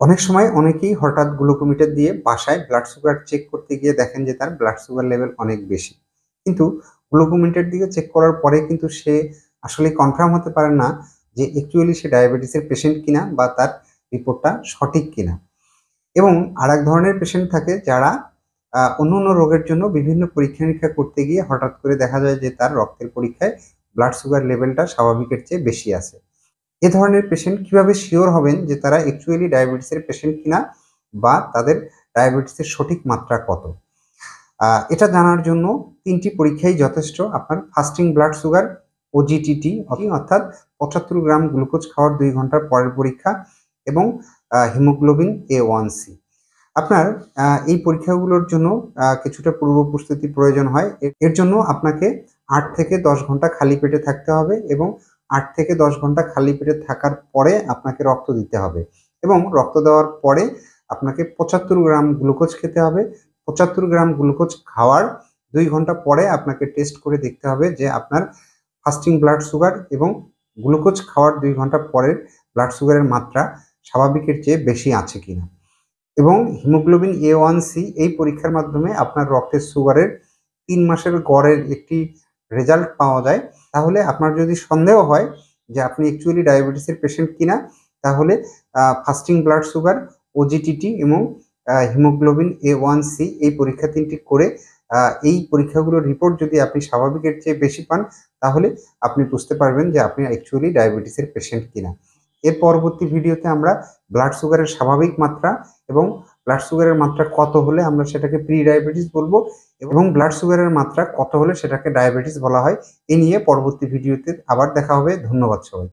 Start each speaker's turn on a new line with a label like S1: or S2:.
S1: অনেক সময় অনেকেই হঠাৎ গ্লুকোমিটার দিয়ে বাসায় ব্লাড সুগার চেক করতে গিয়ে দেখেন যে তার ব্লাড সুগার লেভেল অনেক বেশি। কিন্তু গ্লুকোমিটার দিয়ে চেক করার পরে কিন্তু সে আসলে কনফার্ম হতে পারে না যে অ্যাকচুয়ালি সে ডায়াবেটিসের পেশেন্ট কিনা বা তার রিপোর্টটা সঠিক কিনা। এবং আরেক ধরনের পেশেন্ট থাকে যারা অন্য রোগের জন্য বিভিন্ন পরীক্ষা-নিরীক্ষা করতে গিয়ে হঠাৎ করে দেখা যায় যে তার রক্তের পরীক্ষায় ব্লাড সুগার লেভেলটা স্বাভাবিকের চেয়ে বেশি আছে। এ ধরনের পেশেন্ট কিভাবে সিওর হবেন যে তারা অ্যাকচুয়ালি ডায়াবেটিসের পেশেন্ট কিনা বা তাদের ডায়াবেটিসের সঠিক মাত্রা কত? এটা জানার জন্য ৩ টি পরীক্ষাই যথেষ্ট। আপনার ফাস্টিং ব্লাড সুগার, OGTT অর্থাৎ ৭৫ গ্রাম গ্লুকোজ খাওয়ার ২ ঘন্টার পরের পরীক্ষা এবং হিমোগ্লোবিন A1C। আপনার এই পরীক্ষাগুলোর জন্য কিছুটা পূর্ব প্রস্তুতি প্রয়োজন হয়। এর জন্য আপনাকে ৮ থেকে ১০ ঘন্টা খালি পেটে থাকতে হবে এবং ৮ থেকে ১০ ঘন্টা খালি পেটে থাকার পরে আপনাকে রক্ত দিতে হবে এবং রক্ত দেওয়ার পরে আপনাকে ৭৫ গ্রাম গ্লুকোজ খেতে হবে। ৭৫ গ্রাম গ্লুকোজ খাওয়ার ২ ঘন্টা পরে আপনাকে টেস্ট করে দেখতে হবে যে আপনার ফাস্টিং ব্লাড সুগার এবং গ্লুকোজ খাওয়ার ২ ঘন্টা পরের ব্লাড সুগারের মাত্রা স্বাভাবিকের চেয়ে বেশি আছে কিনা। এবং হিমোগ্লোবিন A1C এই পরীক্ষার মাধ্যমে আপনার রক্তের সুগারের ৩ মাসের গড়ের একটি রেজাল্ট পাওয়া যায়। তাহলে আপনার যদি সন্দেহ হয় যে আপনি অ্যাকচুয়ালি ডায়াবেটিসের পেশেন্ট কিনা, তাহলে ফাস্টিং ব্লাড সুগার, OGTT এবং হিমোগ্লোবিন A1C এই পরীক্ষা ৩ টি করে এই পরীক্ষাগুলোর রিপোর্ট যদি আপনি স্বাভাবিকের চেয়ে বেশি পান, তাহলে আপনি বুঝতে পারবেন যে আপনি অ্যাকচুয়ালি ডায়াবেটিসের পেশেন্ট কিনা। এর পরবর্তী ভিডিওতে আমরা ব্লাড সুগারের স্বাভাবিক মাত্রা এবং ব্লাড সুগারের মাত্রা কত হলে আমরা সেটাকে প্রি ডায়াবেটিস বলবো এবং ব্লাড সুগারের মাত্রা কত হলে সেটাকে ডায়াবেটিস বলা হয়। এ নিয়ে পরবর্তী ভিডিওতে আবার দেখা হবে। ধন্যবাদ সবাই।